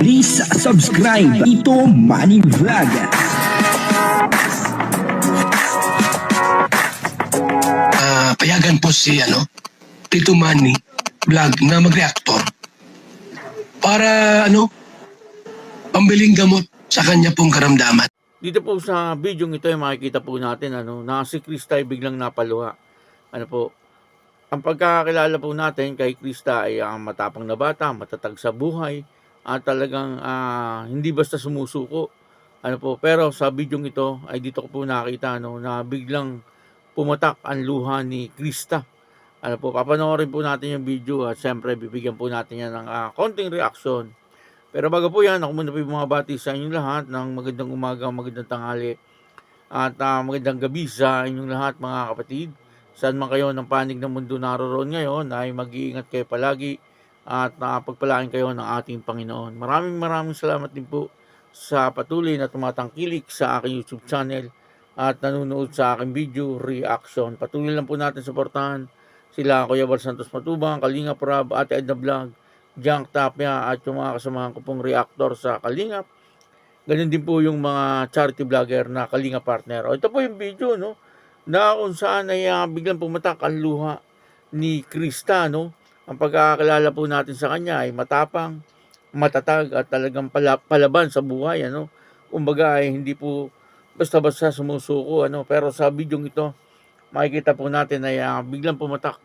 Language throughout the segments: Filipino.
Please subscribe Tito Manny Vlog. Payagan po si Tito Manny Vlog na mag-reactor para pambiling gamot sa kanya pong karamdaman. Dito po sa video ito ay makikita po natin na si Krista ay biglang napaluha. Ang pagkakakilala po natin kay Krista ay matapang na bata, matatag sa buhay, at talagang hindi basta sumusuko. Pero sa video ito ay dito ko po nakita na biglang pumatak ang luha ni Krista. Papanoorin po natin yung video at siyempre bibigyan po natin yan ng konting reaction. Pero bago po yan, ako muna po yung mga bati sa inyong lahat ng magandang umaga, magandang tanghali at magandang gabi sa inyong lahat mga kapatid. Saan man kayo ng panig ng mundo naroon ngayon ay mag-iingat kayo palagi at pagpalain kayo ng ating Panginoon. Maraming salamat din po sa patuloy na tumatangkilik sa aking YouTube channel at nanonood sa aking video reaction. Patuloy lang po natin suportahan sila Kuya Bal Santos Matubang, Kalinga Prab, Ate Edna Vlog, Junk Tapia at yung mga kasamahan ko pong reactor sa Kalingap. Ganun din po yung mga charity vlogger na Kalinga partner. Ito po yung video na kung saan ay biglang pumatak ang luha ni Krista. Ang pagkakakilala po natin sa kanya ay matapang, matatag at talagang palaban sa buhay. Kumbaga ay hindi po basta-basta sumusuko. Pero sa video ito makikita po natin ay biglang pumatak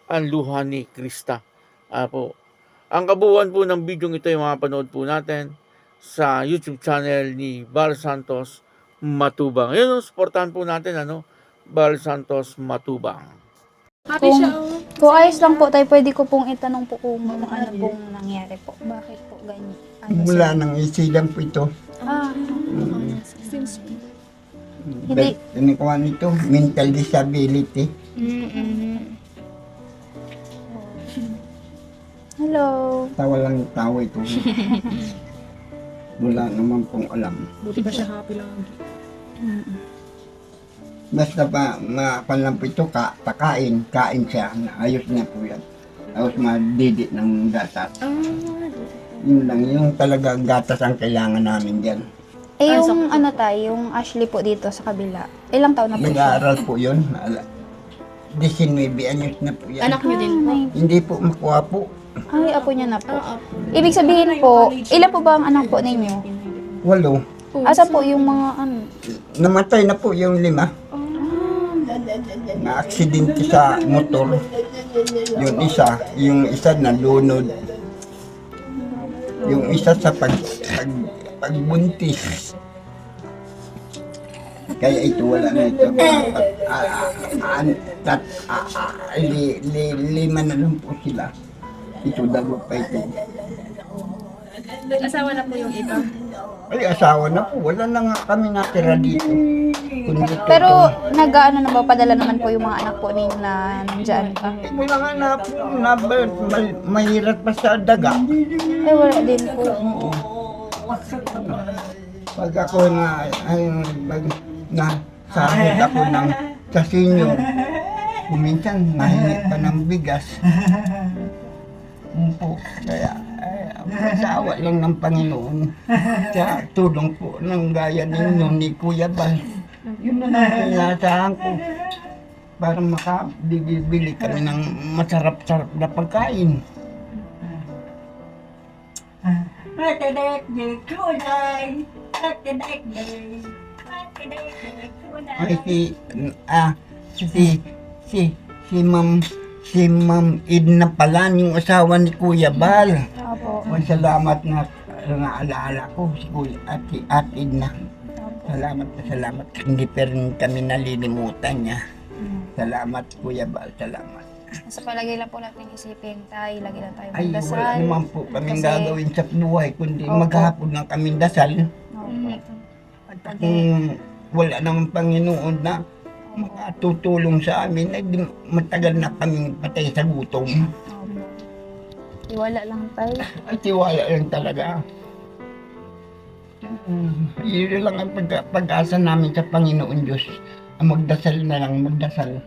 ang luha ni Krista. Ang kabuuan po ng video ito ay mapanood po natin sa YouTube channel ni Bal Santos Matubang. Ayun, supportahan po natin Bal Santos Matubang. Kung ayos lang po tayo, pwede ko pong itanong po kung ano pong nangyari po. Bakit po ganyan? Mula nang isilang po ito. Hindi. Tinikuha nito, mental disability. Hello. Tawa lang tawa ito. Wala naman pong alam. Buti ba siya happy lang? Basta pa, lang po ito, kain siya. Ayos na po yan. Tapos madidit ng gatas. Yun lang, yung talaga gatas ang kailangan namin dyan. Yung yung Ashley po dito sa kabila. Ilang taon na po siya? Nag-aaral po yun. 19 anyos na po yan. Anak niyo din po? Hindi po makuha po. Ay, apo niya na po. Ibig sabihin po, ilan po ba ang anak po ninyo? 8. Asa po yung mga Namatay na po yung 5. Na-aksidente sa motor. Yung isa nalunod. Yung isa sa pagbuntis. Kaya ito wala na ito. 5 na lang po sila. Ito dalawa pa ito. Nag-asawa na po yung iba? Ay, asawa na po. Wala na nga kami natira dito. Pero nag-ano na ba, padala naman po yung mga anak po ninyo na nandyan pa? Wala nga mahirap pa sa daga. Ay, wala din po. Pag ako sahod ako sa senior, kuminsan mahingi pa ng bigas. Po, kaya masawa lang ng Panginoon. Kaya tulong po ng gaya ninyo ni Kuya Bal. Yun na lang inasahan ko para makabili kami ng masarap-sarap na pagkain. Ay, si Ma'am Edna pala, yung asawa ni Kuya Bal. Opo. Salamat na naaalala ko si Kuya Ate Edna. Salamat. Hindi pa rin kami nalilimutan niya. Salamat Kuya Bal, salamat. Sa palagay lang po natin isipin tayo, lagi lang tayo Ay, magdasal. wala naman po kaming Kasi- gagawin sa buhay, kundi Opo. maghapon lang kaming dasal. Opo. Kung wala naman Panginoon na makatutulong sa amin, ay matagal na kaming patay sa gutom. Opo. Iwala lang tayo. At tiwala lang talaga. Yun lang ang pag-asa namin sa Panginoon Diyos. Magdasal na lang, magdasal.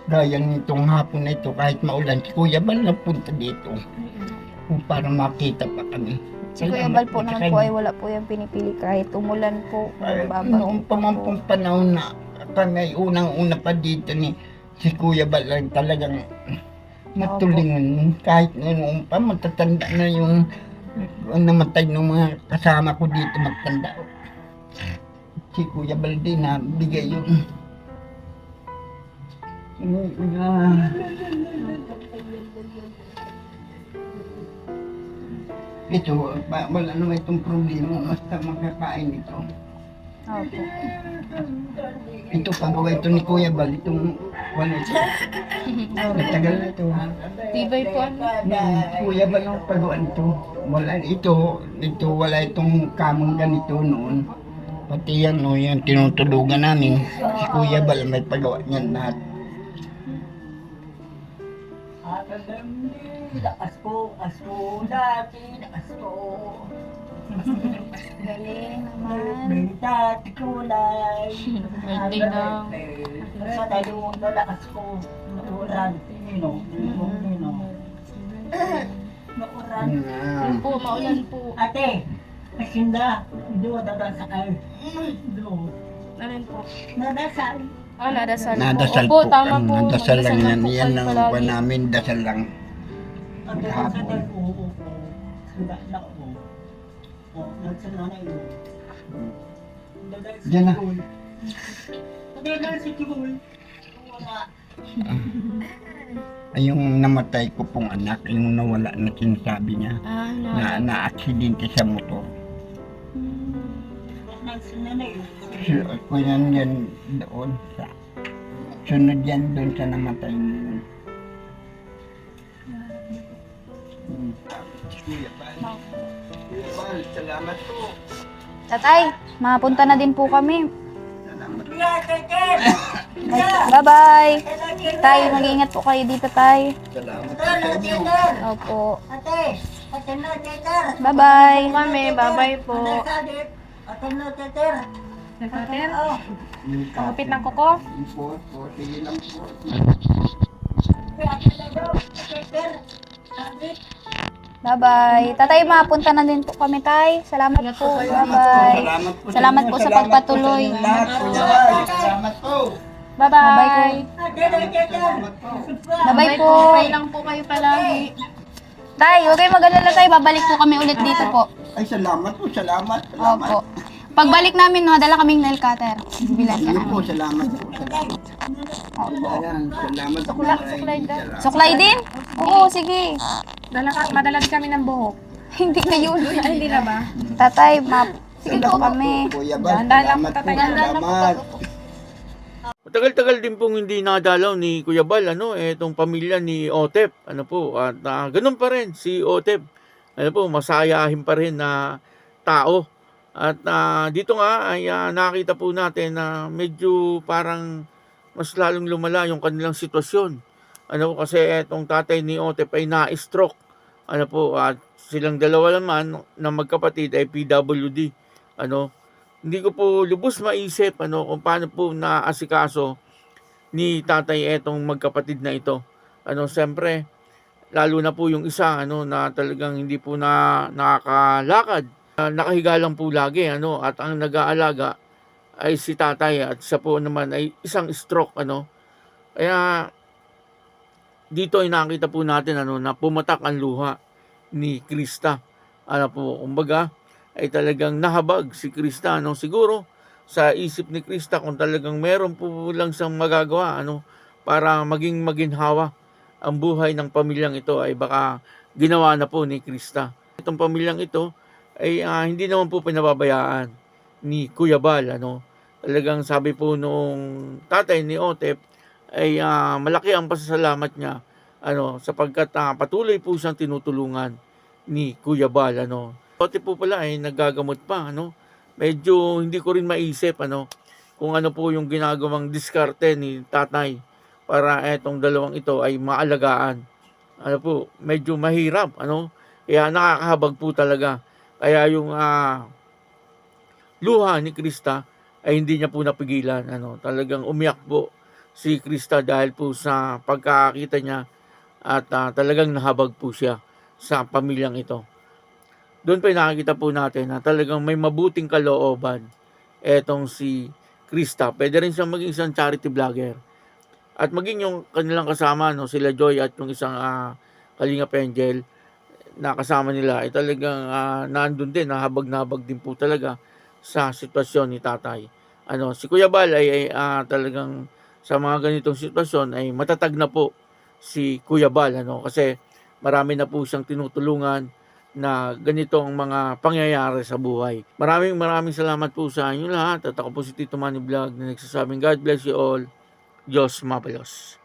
Gaya nitong hapon na ito, kahit maulan, si Kuya Bal napunta dito. kung para makita pa kami. Si Kuya Bal po naman po ay wala po yung pinipili kahit umulan po. Ay, Babagyo noong po. pamampung panahon na kami ay unang-una pa dito ni si Kuya Bal ay talagang natulingan. Kahit noong pa matatanda na yung namatay ng mga kasama ko dito magtanda. Si Kuya Bal din na bigay yung ito, wala naman itong problema, basta makakain ito. Opo. Ito, pagawa ito ni Kuya Bal, itong wala ito. Matagal na ito. Tibay po ano. Kuya Bal ang pagawa ito. Wala ito, wala itong kamang ganito noon. Pati yan, no, yan tinutulugan namin. Si Kuya Bal may pagawa niyan lahat. Galing naman. Birthday na. Yun po, maulan po. Ate, kasinda, doon dadaan sa kayo. Doon. Alin po? Nadasal. Ah, nadasal po. Nadasal Opo, po, tama po. nadasal lang yan. po Yan kayo ang palagi. ba namin, dasal lang. Ang dadaan sa kayo, oo. Suda na ako. O, nagsa na na yun. Dadaan sa Diyan na. Kibul. Dadaan sa Kibul. Wala. Ay, yung namatay ko pong anak, yung nawala na sinasabi niya, Ah, na na-aksidente sa motor. Nagsa na na yun. So, ako yan doon sa sunod yan doon sa namatay niya. Kuya Bal, salamat po. Tatay, mapunta na din po kami. Salamat. Bye-bye. Tay, mag-iingat po kayo dito, tay. Salamat po sa inyo. Opo. Ate, ate na, teter. Bye-bye. Kami, bye-bye po. Nadakadit. Ate na, teter. Nagkater? Oo. Kapit ng kuko? Po, sige lang po. Ate na daw, teter. Ate. Bye-bye. Tatay, mapunta na din po kami, tay. Salamat po. Bye-bye. Salamat po sa pagpatuloy. Salamat po sa inyong lahat, Kuya Bal. Salamat po. Bye-bye. Ate na, teter. Bye-bye po. Pray lang po kayo palagi. Tay, huwag kayo mag-alala, tay. Babalik po kami ulit dito po. Ay, salamat po, salamat. Salamat. Opo. Pagbalik namin, madala kaming nail cutter. Bilan ka Sige namin. po, salamat po. Salamat. Opo. Ayan, salamat po. Suklay daw. Salamat. Suklay din? Oo, sige. Madala din kami ng buhok. Hindi na yun. Ay, hindi na ba? Tatay, sige po kami. Kuya Bal, Dahan-dahan lang salamat po, po. tatay. Dahan-dahan lang po. Salamat. Matagal-tagal din pong hindi nadalaw ni Kuya Bal, itong pamilya ni Otep, at ganun pa rin si Otep, masayahin pa rin na tao. At dito nga ay nakita po natin na medyo parang mas lalong lumala yung kanilang sitwasyon. Kasi itong tatay ni Otep ay na-stroke. At silang dalawa naman na magkapatid ay PWD. Hindi ko po lubos maisip kung paano po naasikaso ni tatay etong magkapatid na ito. Siyempre, lalo na po yung isa na talagang hindi po na nakakalakad. Nakahiga lang po lagi at ang nag-aalaga ay si tatay at siya po naman ay isang stroke Kaya dito ay nakita po natin na pumatak ang luha ni Krista. Kumbaga ay talagang nahabag si Krista siguro sa isip ni Krista kung talagang meron po lang siyang magagawa para maging maginhawa ang buhay ng pamilyang ito ay baka ginawa na po ni Krista. Itong pamilyang ito ay hindi naman po pinababayaan ni Kuya Bal. Talagang sabi po nung tatay ni Otep ay malaki ang pasasalamat niya sapagkat patuloy po siyang tinutulungan ni Kuya Bal. Otep po pala ay nagagamot pa. Medyo hindi ko rin maisip kung ano po yung ginagawang diskarte ni tatay para etong dalawang ito ay maalagaan. Medyo mahirap. Kaya nakakahabag po talaga. Kaya yung luha ni Krista ay hindi niya po napigilan. Talagang umiyak po si Krista dahil po sa pagkakita niya at talagang nahabag po siya. sa pamilyang ito. Doon pa nakikita po natin na talagang may mabuting kalooban etong si Krista. Pwede rin siyang maging isang charity vlogger. At maging yung kanilang kasama, no, sila Joy at yung isang Kalingap Angel na kasama nila ay talagang nandun din, nahabag din po talaga sa sitwasyon ni tatay. Si Kuya Bal ay talagang sa mga ganitong sitwasyon ay matatag na po si Kuya Bal, kasi marami na po siyang tinutulungan na ganitong mga pangyayari sa buhay. Maraming salamat po sa inyo lahat at ako po si Tito Manny Vlog na nagsasabing God bless you all. Diyos mapalos.